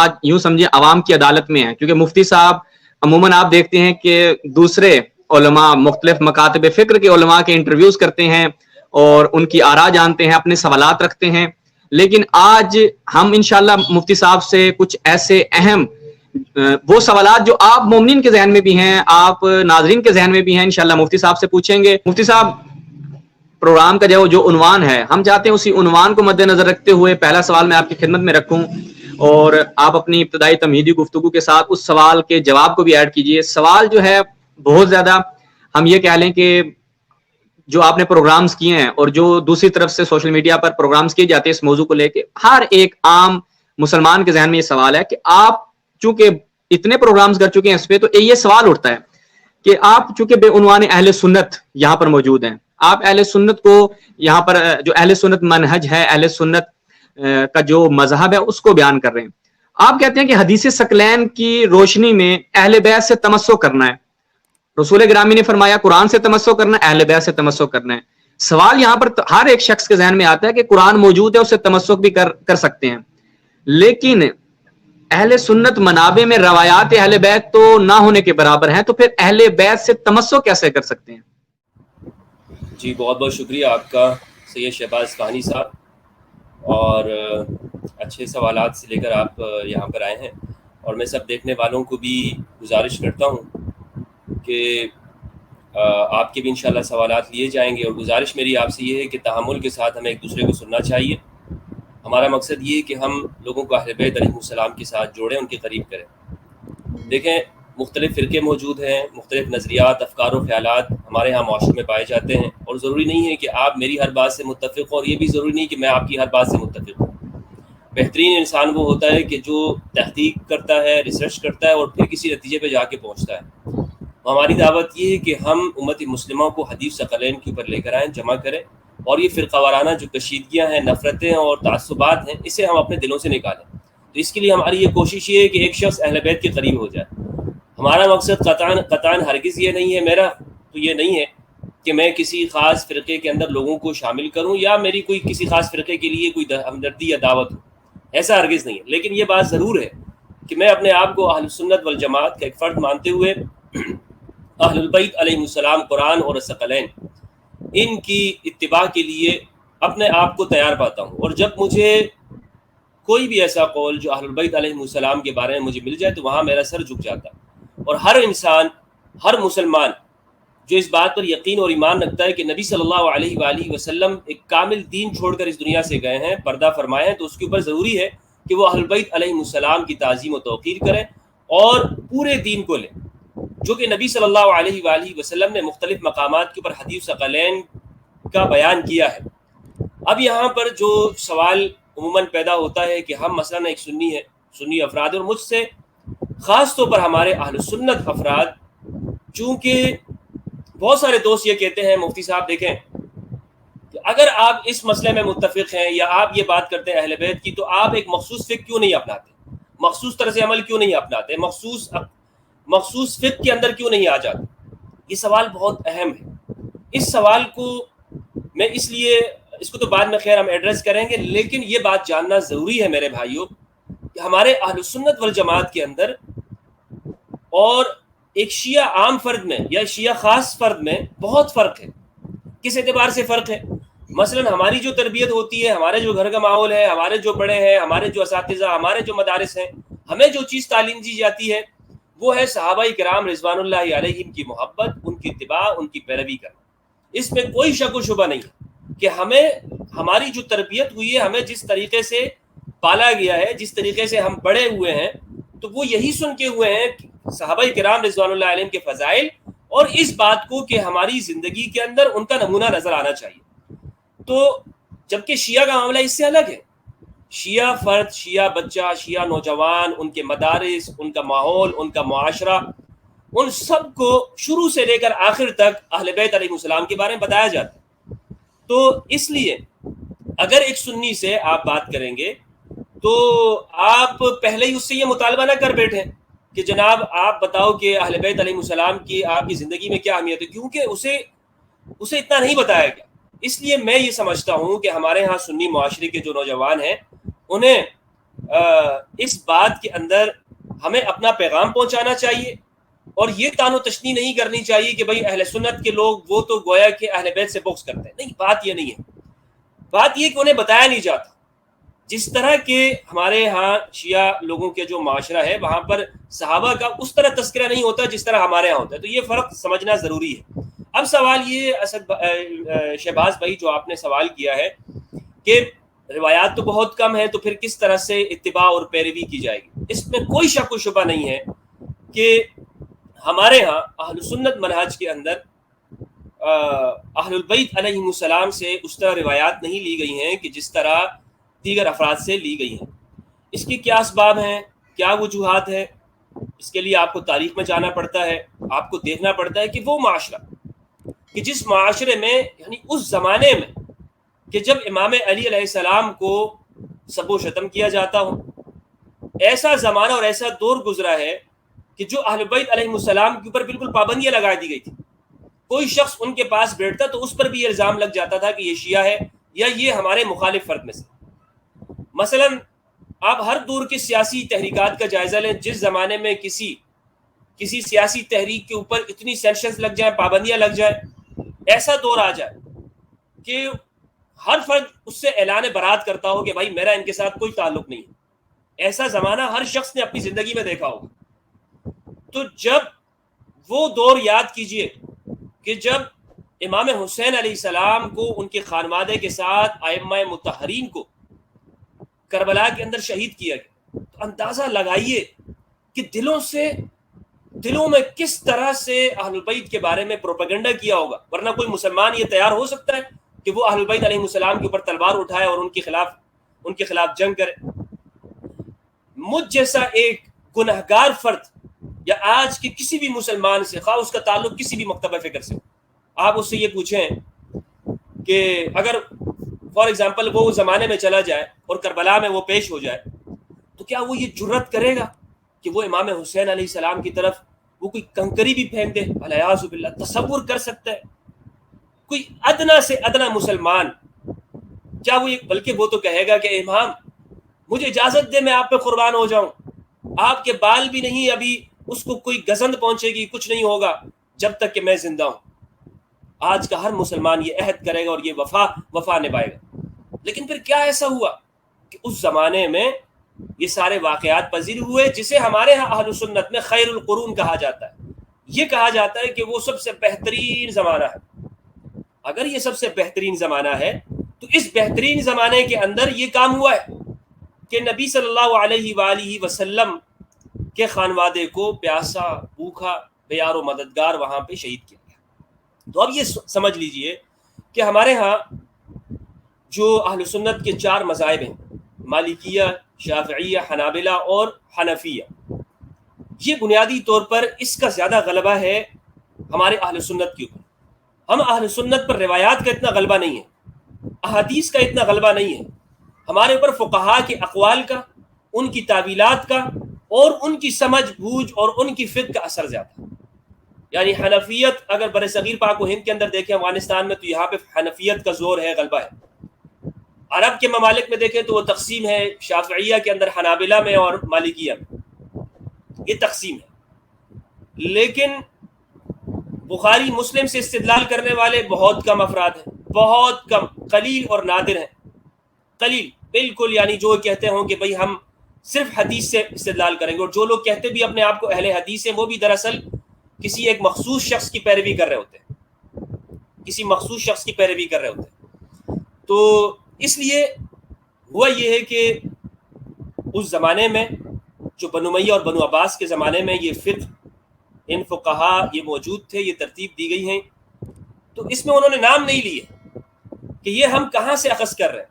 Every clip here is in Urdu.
آج یوں سمجھے عوام کی عدالت میں ہیں، کیونکہ مفتی صاحب عموماً آپ دیکھتے ہیں کہ دوسرے علماء، مختلف مکاتب فکر کے علماء کے انٹرویوز کرتے ہیں اور ان کی آراء جانتے ہیں، اپنے سوالات رکھتے ہیں، لیکن آج ہم انشاءاللہ مفتی صاحب سے کچھ ایسے اہم وہ سوالات جو آپ مومنین کے ذہن میں بھی ہیں، آپ ناظرین کے ذہن میں بھی ہیں، انشاءاللہ مفتی صاحب سے پوچھیں گے۔ مفتی صاحب، پروگرام کا جو عنوان ہے، ہم چاہتے ہیں اسی عنوان کو مد نظر رکھتے ہوئے پہلا سوال میں آپ کی خدمت میں رکھوں اور آپ اپنی ابتدائی تمہیدی گفتگو کے ساتھ اس سوال کے جواب کو بھی ایڈ کیجئے۔ سوال جو ہے بہت زیادہ ہم یہ کہہ لیں کہ جو آپ نے پروگرامز کیے ہیں اور جو دوسری طرف سے سوشل میڈیا پر پروگرامز کیے جاتے ہیں اس موضوع کو لے کے، ہر ایک عام مسلمان کے ذہن میں یہ سوال ہے کہ آپ چونکہ اتنے پروگرامز کر چکے ہیں اس پہ، تو یہ سوال اٹھتا ہے کہ آپ چونکہ بے عنوان اہل سنت یہاں پر موجود ہیں، آپ اہل سنت کو یہاں پر جو اہل سنت منہج ہے، اہل سنت کا جو مذہب ہے اس کو بیان کر رہے ہیں۔ آپ کہتے ہیں کہ حدیث ثقلین کی روشنی میں اہل بیت سے تمسک کرنا ہے، رسول گرامی نے فرمایا قرآن سے تمسک کرنا ہے، اہل بیت سے تمسک کرنا ہے۔ سوال یہاں پر ہر ایک شخص کے ذہن میں آتا ہے کہ قرآن موجود ہے، اس سے تمسک بھی کر سکتے ہیں، لیکن اہل سنت منابع میں روایات اہل بیت تو نہ ہونے کے برابر ہیں، تو پھر اہل بیت سے تمسک کیسے کر سکتے ہیں؟ جی بہت بہت شکریہ آپ کا سید شہباز اصفہانی صاحب، اور اچھے سوالات سے لے کر آپ یہاں پر آئے ہیں، اور میں سب دیکھنے والوں کو بھی گزارش کرتا ہوں کہ آپ کے بھی انشاءاللہ سوالات لیے جائیں گے، اور گزارش میری آپ سے یہ ہے کہ تحمل کے ساتھ ہمیں ایک دوسرے کو سننا چاہیے۔ ہمارا مقصد یہ ہے کہ ہم لوگوں کو اہل بیت علیہ السلام کے ساتھ جوڑیں، ان کے قریب کریں۔ دیکھیں، مختلف فرقے موجود ہیں، مختلف نظریات، افکار و خیالات ہمارے ہاں معاشرے میں پائے جاتے ہیں، اور ضروری نہیں ہے کہ آپ میری ہر بات سے متفق ہوں، اور یہ بھی ضروری نہیں کہ میں آپ کی ہر بات سے متفق ہوں۔ بہترین انسان وہ ہوتا ہے کہ جو تحقیق کرتا ہے، ریسرچ کرتا ہے، اور پھر کسی نتیجے پہ جا کے پہنچتا ہے۔ ہماری دعوت یہ ہے کہ ہم امت مسلمہ کو حدیث ثقلین کے اوپر لے کر آئیں، جمع کریں، اور یہ فرقہ وارانہ جو کشیدگیاں ہیں، نفرتیں اور تعصبات ہیں، اسے ہم اپنے دلوں سے نکالیں۔ تو اس کے لیے ہماری یہ کوشش یہ ہے کہ ایک شخص اہل بیت کے قریب ہو جائے۔ ہمارا مقصد قطعاً ہرگز یہ نہیں ہے، میرا تو یہ نہیں ہے کہ میں کسی خاص فرقے کے اندر لوگوں کو شامل کروں، یا میری کوئی کسی خاص فرقے کے لیے کوئی ہمدردی یا دعوت ہو، ایسا ہرگز نہیں ہے۔ لیکن یہ بات ضرور ہے کہ میں اپنے آپ کو اہل سنت والجماعت کا ایک فرد مانتے ہوئے اہل البیت علیہ السلام، قرآن اور ثقلین، ان کی اتباع کے لیے اپنے آپ کو تیار پاتا ہوں، اور جب مجھے کوئی بھی ایسا قول جو اہل البیت علیہ السلام کے بارے میں مجھے مل جائے تو وہاں میرا سر جھک جاتا ہے۔ اور ہر انسان، ہر مسلمان جو اس بات پر یقین اور ایمان رکھتا ہے کہ نبی صلی اللہ علیہ وآلہ وسلم ایک کامل دین چھوڑ کر اس دنیا سے گئے ہیں، پردہ فرمائے ہیں، تو اس کے اوپر ضروری ہے کہ وہ اہل بیت علیہ السلام کی تعظیم و توقیر کریں اور پورے دین کو لیں، جو کہ نبی صلی اللہ علیہ وآلہ وسلم نے مختلف مقامات کے اوپر حدیث ثقلین کا بیان کیا ہے۔ اب یہاں پر جو سوال عموماً پیدا ہوتا ہے کہ ہم مثلاً ایک سنی افراد، اور مجھ سے خاص طور پر ہمارے اہل سنت افراد، چونکہ بہت سارے دوست یہ کہتے ہیں مفتی صاحب دیکھیں کہ اگر آپ اس مسئلے میں متفق ہیں یا آپ یہ بات کرتے ہیں اہل بیت کی، تو آپ ایک مخصوص فقہ کیوں نہیں اپناتے، مخصوص طرز عمل کیوں نہیں اپناتے، مخصوص فقہ کے اندر کیوں نہیں آ جاتے۔ یہ سوال بہت اہم ہے۔ اس سوال کو میں اس لیے، اس کو تو بعد میں خیر ہم ایڈریس کریں گے، لیکن یہ بات جاننا ضروری ہے میرے بھائیوں کہ ہمارے اہل سنت والجماعت کے اندر اور ایک شیعہ عام فرد میں یا شیعہ خاص فرد میں بہت فرق ہے۔ کس اعتبار سے فرق ہے؟ مثلا ہماری جو تربیت ہوتی ہے، ہمارے جو گھر کا ماحول ہے، ہمارے جو بڑے ہیں، ہمارے جو اساتذہ، ہمارے جو مدارس ہیں، ہمیں جو چیز تعلیم دی جاتی ہے وہ ہے صحابہ کرام رضوان اللہ علیہم کی محبت، ان کی اتباع، ان کی پیروی کرنا۔ اس میں کوئی شک و شبہ نہیں ہے کہ ہماری جو تربیت ہوئی ہے، ہمیں جس طریقے سے پالا گیا ہے، جس طریقے سے ہم بڑے ہوئے ہیں، تو وہ یہی سن کے ہوئے ہیں صحابہ کرام رضوان اللہ علیہم کے فضائل، اور اس بات کو کہ ہماری زندگی کے اندر ان کا نمونہ نظر آنا چاہیے۔ تو جبکہ شیعہ کا معاملہ اس سے الگ ہے۔ شیعہ فرد، شیعہ بچہ، شیعہ نوجوان، ان کے مدارس، ان کا ماحول، ان کا معاشرہ، ان سب کو شروع سے لے کر آخر تک اہل بیت علیہ السلام کے بارے میں بتایا جاتا ہے۔ تو اس لیے اگر ایک سنی سے آپ بات کریں گے تو آپ پہلے ہی اس سے یہ مطالبہ نہ کر بیٹھیں کہ جناب آپ بتاؤ کہ اہل بیت علیہ السلام کی آپ کی زندگی میں کیا اہمیت ہے، کیونکہ اسے اتنا نہیں بتایا گیا۔ اس لیے میں یہ سمجھتا ہوں کہ ہمارے ہاں سنی معاشرے کے جو نوجوان ہیں، انہیں اس بات کے اندر ہمیں اپنا پیغام پہنچانا چاہیے، اور یہ تان و تشنیع نہیں کرنی چاہیے کہ بھئی اہل سنت کے لوگ وہ تو گویا کہ اہل بیت سے بغض کرتے ہیں. نہیں، بات یہ نہیں ہے. بات یہ کہ انہیں بتایا نہیں جاتا. جس طرح کہ ہمارے ہاں شیعہ لوگوں کے جو معاشرہ ہے وہاں پر صحابہ کا اس طرح تذکرہ نہیں ہوتا جس طرح ہمارے ہاں ہوتا ہے. تو یہ فرق سمجھنا ضروری ہے. اب سوال یہ شہباز بھائی جو آپ نے سوال کیا ہے کہ روایات تو بہت کم ہے، تو پھر کس طرح سے اتباع اور پیروی کی جائے گی. اس میں کوئی شک و شبہ نہیں ہے کہ ہمارے ہاں اہل سنت منہج کے اندر اہل البیت علیہم السلام سے اس طرح روایات نہیں لی گئی ہیں کہ جس طرح دیگر افراد سے لی گئی ہیں. اس کے کیا اسباب ہیں، کیا وجوہات ہیں؟ اس کے لیے آپ کو تاریخ میں جانا پڑتا ہے. آپ کو دیکھنا پڑتا ہے کہ وہ معاشرہ کہ جس معاشرے میں یعنی اس زمانے میں کہ جب امام علی علیہ السلام کو سب و شتم کیا جاتا ہو، ایسا زمانہ اور ایسا دور گزرا ہے کہ جو اہل بیت علیہ السلام کے اوپر بالکل پابندیاں لگا دی گئی تھی. کوئی شخص ان کے پاس بیٹھتا تو اس پر بھی الزام لگ جاتا تھا کہ یہ شیعہ ہے یا یہ ہمارے مخالف فرد میں سے. مثلا آپ ہر دور کی سیاسی تحریکات کا جائزہ لیں. جس زمانے میں کسی سیاسی تحریک کے اوپر اتنی سینکشنز لگ جائیں، پابندیاں لگ جائیں، ایسا دور آ جائے کہ ہر فرد اس سے اعلان برات کرتا ہو کہ بھائی میرا ان کے ساتھ کوئی تعلق نہیں ہے. ایسا زمانہ ہر شخص نے اپنی زندگی میں دیکھا ہوگا. تو جب وہ دور یاد کیجئے کہ جب امام حسین علیہ السلام کو ان کے خانوادے کے ساتھ ائمہ مطہرین کو کربلا کے اندر شہید کیا گیا، تو اندازہ لگائیے کہ دلوں میں کس طرح سے اہل بیت کے بارے میں پروپیگنڈا کیا ہوگا. ورنہ کوئی مسلمان یہ تیار ہو سکتا ہے کہ وہ اہل بیت علیہ السلام کے اوپر تلوار اٹھائے اور ان کے خلاف جنگ کرے؟ مجھ جیسا ایک گنہگار فرد یا آج کے کسی بھی مسلمان سے، خواہ اس کا تعلق کسی بھی مکتبہ فکر سے ہو، آپ اس سے یہ پوچھیں کہ اگر فار ایگزامپل وہ زمانے میں چلا جائے اور کربلا میں وہ پیش ہو جائے، تو کیا وہ یہ جرت کرے گا کہ وہ امام حسین علیہ السلام کی طرف وہ کوئی کنکری بھی پھینک دے؟ الیاذ باللہ. تصور کر سکتا ہے کوئی ادنا سے ادنا مسلمان؟ کیا وہ بلکہ وہ تو کہے گا کہ امام مجھے اجازت دے، میں آپ پہ قربان ہو جاؤں. آپ کے بال بھی نہیں، ابھی اس کو کوئی گزند پہنچے گی، کچھ نہیں ہوگا جب تک کہ میں زندہ ہوں. آج کا ہر مسلمان یہ عہد کرے گا اور یہ وفا نبھائے گا. لیکن پھر کیا ایسا ہوا کہ اس زمانے میں یہ سارے واقعات پذیر ہوئے، جسے ہمارے ہاں اہل سنت میں خیر القرون کہا جاتا ہے. یہ کہا جاتا ہے کہ وہ سب سے بہترین زمانہ ہے. اگر یہ سب سے بہترین زمانہ ہے تو اس بہترین زمانے کے اندر یہ کام ہوا ہے کہ نبی صلی اللہ علیہ وآلہ وسلم کے خانوادے کو پیاسا بھوکا بیار و مددگار وہاں پہ شہید کیا گیا. تو اب یہ سمجھ لیجئے کہ ہمارے ہاں جو اہل سنت کے 4 مذاہب ہیں، مالکیہ، شافعیہ، حنابلہ اور حنفیہ، یہ بنیادی طور پر اس کا زیادہ غلبہ ہے ہمارے اہل سنت کے اوپر. ہم اہل سنت پر روایات کا اتنا غلبہ نہیں ہے، احادیث کا اتنا غلبہ نہیں ہے. ہمارے اوپر فقہاء کے اقوال کا، ان کی تعویلات کا اور ان کی سمجھ بوجھ اور ان کی فقہ کا اثر زیادہ ہے. یعنی حنفیت اگر بر صغیر پاک و ہند کے اندر دیکھیں، افغانستان میں، تو یہاں پہ حنفیت کا زور ہے، غلبہ ہے. عرب کے ممالک میں دیکھیں تو وہ تقسیم ہے، شافعیہ کے اندر، حنابلہ میں اور مالکیہ میں، یہ تقسیم ہے. لیکن بخاری مسلم سے استدلال کرنے والے بہت کم افراد ہیں، بہت کم، قلیل اور نادر ہیں. قلیل بالکل، یعنی جو کہتے ہوں کہ بھئی ہم صرف حدیث سے استدلال کریں گے، اور جو لوگ کہتے بھی اپنے آپ کو اہل حدیث ہیں، وہ بھی دراصل کسی ایک مخصوص شخص کی پیروی کر رہے ہوتے ہیں، کسی مخصوص شخص کی پیروی کر رہے ہوتے ہیں. تو اس لیے ہوا یہ ہے کہ اس زمانے میں جو بنو امیہ اور بنو عباس کے زمانے میں یہ فقہ، ان فقہا یہ موجود تھے، یہ ترتیب دی گئی ہیں. تو اس میں انہوں نے نام نہیں لیے کہ یہ ہم کہاں سے اخذ کر رہے ہیں،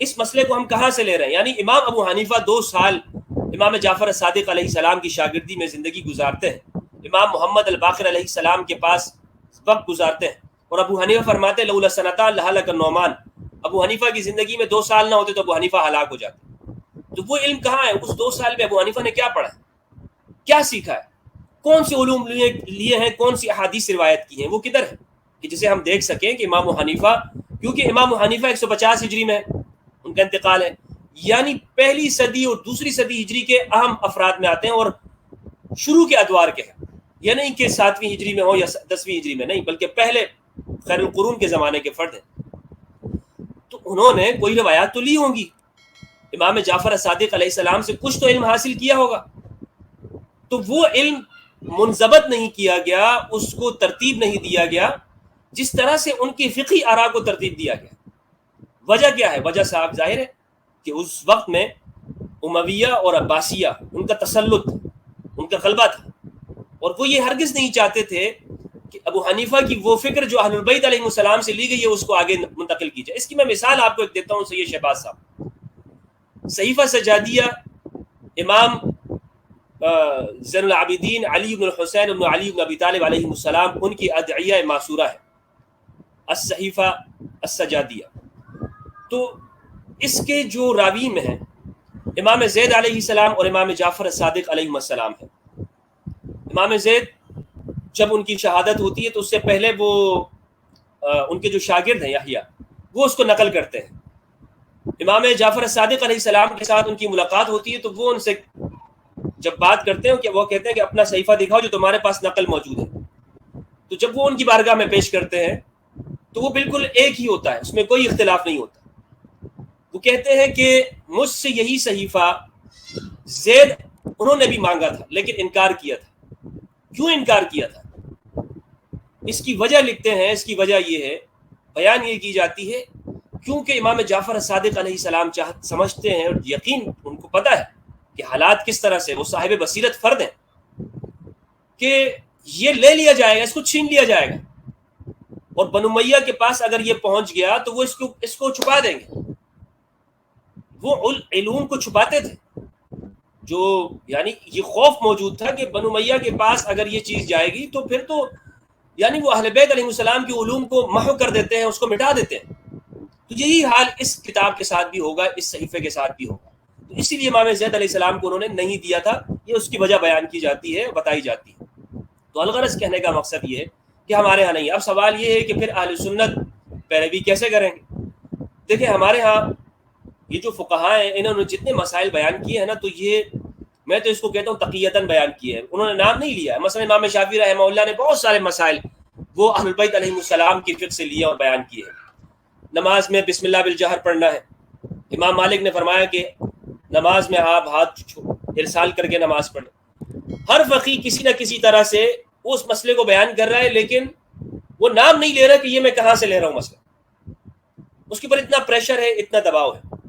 اس مسئلے کو ہم کہاں سے لے رہے ہیں. یعنی امام ابو حنیفہ 2 سال امام جعفر صادق علیہ السلام کی شاگردی میں زندگی گزارتے ہیں، امام محمد الباقر علیہ السلام کے پاس وقت گزارتے ہیں، اور ابو حنیفہ فرماتے ہیں لولا سنتان لہلک النعمان. ابو حنیفہ کی زندگی میں 2 سال نہ ہوتے تو ابو حنیفہ ہلاک ہو جاتے. تو وہ علم کہاں ہے؟ اس 2 سال میں ابو حنیفہ نے کیا پڑھا ہے، کیا سیکھا ہے، کون سے علوم لیے ہیں، کون سی احادیث روایت کی ہیں، وہ کدھر ہے کہ جسے ہم دیکھ سکیں کہ امام حنیفہ، کیونکہ امام حنیفہ 150 ہجری میں ان کا انتقال ہے، یعنی پہلی صدی اور دوسری صدی ہجری کے اہم افراد میں آتے ہیں اور شروع کے ادوار کے ہیں. یہ نہیں کہ 7ویں ہجری میں ہو یا 10ویں ہجری میں، نہیں، بلکہ پہلے خیر القرون کے زمانے کے فرد ہیں. تو انہوں نے کوئی روایات تو لی ہوں گی، امام جعفر صادق علیہ السلام سے کچھ تو علم حاصل کیا ہوگا. تو وہ علم منضبط نہیں کیا گیا، اس کو ترتیب نہیں دیا گیا جس طرح سے ان کی فقہی آراء کو ترتیب دیا گیا. وجہ کیا ہے؟ وجہ صاحب ظاہر ہے کہ اس وقت میں امویہ اور عباسیہ ان کا تسلط، ان کا غلبہ تھا، اور وہ یہ ہرگز نہیں چاہتے تھے کہ ابو حنیفہ کی وہ فکر جو اہل البیت علیہ السلام سے لی گئی ہے اس کو آگے منتقل کی جائے. اس کی میں مثال آپ کو ایک دیتا ہوں. سید شہباز صاحب، صحیفہ سجادیہ امام زین العابدین علی بن الحسین بن علی بن ابی طالب علیہ السلام ان کی ادعیہ معصورہ ہے، الصحیفہ السجادیہ. تو اس کے جو راوی میں ہیں امام زید علیہ السلام اور امام جعفر صادق علیہ السلام ہیں. امام زید جب ان کی شہادت ہوتی ہے تو اس سے پہلے وہ ان کے جو شاگرد ہیں یحییٰ، وہ اس کو نقل کرتے ہیں. امام جعفر صادق علیہ السلام کے ساتھ ان کی ملاقات ہوتی ہے تو وہ ان سے جب بات کرتے ہیں کہ وہ کہتے ہیں کہ اپنا صحیفہ دکھاؤ جو تمہارے پاس نقل موجود ہے. تو جب وہ ان کی بارگاہ میں پیش کرتے ہیں تو وہ بالکل ایک ہی ہوتا ہے، اس میں کوئی اختلاف نہیں ہوتا. وہ کہتے ہیں کہ مجھ سے یہی صحیفہ زید انہوں نے بھی مانگا تھا لیکن انکار کیا تھا. کیوں انکار کیا تھا؟ اس کی وجہ لکھتے ہیں، اس کی وجہ یہ ہے، بیان یہ کی جاتی ہے کیونکہ امام جعفر صادق علیہ السلام سمجھتے ہیں اور یقین ان کو پتہ ہے کہ حالات کس طرح سے، وہ صاحب بصیرت فرد ہیں، کہ یہ لے لیا جائے گا، اس کو چھین لیا جائے گا، اور بنو امیہ کے پاس اگر یہ پہنچ گیا تو وہ اس کو چھپا دیں گے. وہ علوم کو چھپاتے تھے، جو یعنی یہ خوف موجود تھا کہ بنو امیہ کے پاس اگر یہ چیز جائے گی تو پھر تو یعنی وہ اہل بیت علیہ السلام کی علوم کو محو کر دیتے ہیں، اس کو مٹا دیتے ہیں. تو یہی حال اس کتاب کے ساتھ بھی ہوگا، اس صحیفے کے ساتھ بھی ہوگا. تو اسی لیے امام زید علیہ السلام کو انہوں نے نہیں دیا تھا. یہ اس کی وجہ بیان کی جاتی ہے، بتائی جاتی ہے. تو الغرض کہنے کا مقصد یہ ہے کہ ہمارے ہاں نہیں. اب سوال یہ ہے کہ پھر اہل سنت پیروی کیسے کریں گے؟ دیکھیں ہمارے ہاں یہ جو فقہاء ہیں انہوں نے جتنے مسائل بیان کیے ہیں نا، تو یہ میں تو اس کو کہتا ہوں تقیتاً بیان کیے ہیں. انہوں نے نام نہیں لیا ہے. مثلا امام شافعی رحمہ اللہ نے بہت سارے مسائل وہ اہل بیت علیہ السلام کی فقہ سے لیے اور بیان کیے ہیں. نماز میں بسم اللہ بالجہر پڑھنا ہے. امام مالک نے فرمایا کہ نماز میں آپ ہاتھ ارسال کر کے نماز پڑھیں. ہر فقیہ کسی نہ کسی طرح سے اس مسئلے کو بیان کر رہا ہے، لیکن وہ نام نہیں لے رہا کہ یہ میں کہاں سے لے رہا ہوں مسئلہ. اس کے اوپر اتنا پریشر ہے، اتنا دباؤ ہے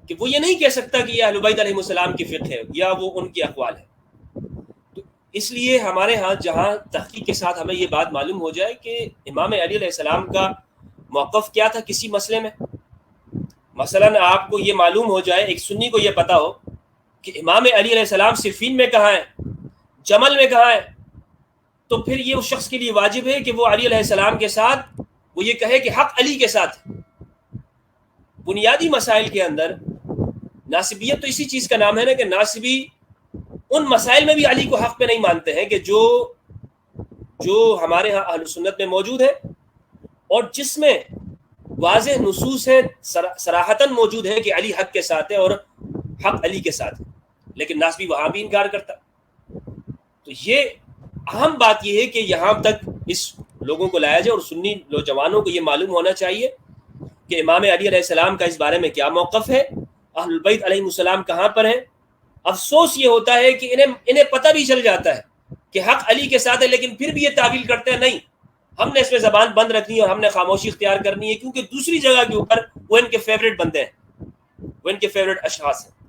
کہ وہ یہ نہیں کہہ سکتا کہ یہ اہل بیت علیہ السلام کی فقہ ہے یا وہ ان کی اقوال ہے. اس لیے ہمارے ہاں جہاں تحقیق کے ساتھ ہمیں یہ بات معلوم ہو جائے کہ امام علی علیہ السلام کا موقف کیا تھا کسی مسئلے میں. مثلا آپ کو یہ معلوم ہو جائے، ایک سنی کو یہ پتا ہو کہ امام علی علیہ السلام صفین میں کہاں ہیں، جمل میں کہاں ہیں، تو پھر یہ اس شخص کے لیے واجب ہے کہ وہ علی علیہ السلام کے ساتھ وہ یہ کہے کہ حق علی کے ساتھ. بنیادی مسائل کے اندر ناصبیت تو اسی چیز کا نام ہے نا کہ ناصبی ان مسائل میں بھی علی کو حق پہ نہیں مانتے ہیں کہ جو ہمارے ہاں اہل سنت میں موجود ہے اور جس میں واضح نصوص ہے، صراحتاً موجود ہے کہ علی حق کے ساتھ ہے اور حق علی کے ساتھ ہے، لیکن ناصبی وہاں بھی انکار کرتا. تو یہ اہم بات یہ ہے کہ یہاں تک اس لوگوں کو لایا جائے اور سنی نوجوانوں کو یہ معلوم ہونا چاہیے کہ امام علی علیہ السلام کا اس بارے میں کیا موقف ہے، اہل البیت علیہ السلام کہاں پر ہیں. افسوس یہ ہوتا ہے کہ انہیں پتہ بھی چل جاتا ہے کہ حق علی کے ساتھ ہے، لیکن پھر بھی یہ تعویل کرتے ہیں نہیں، ہم نے اس میں زبان بند رکھنی ہے اور ہم نے خاموشی اختیار کرنی ہے، کیونکہ دوسری جگہ کے اوپر وہ ان کے فیوریٹ بندے ہیں، وہ ان کے فیوریٹ اشخاص ہیں.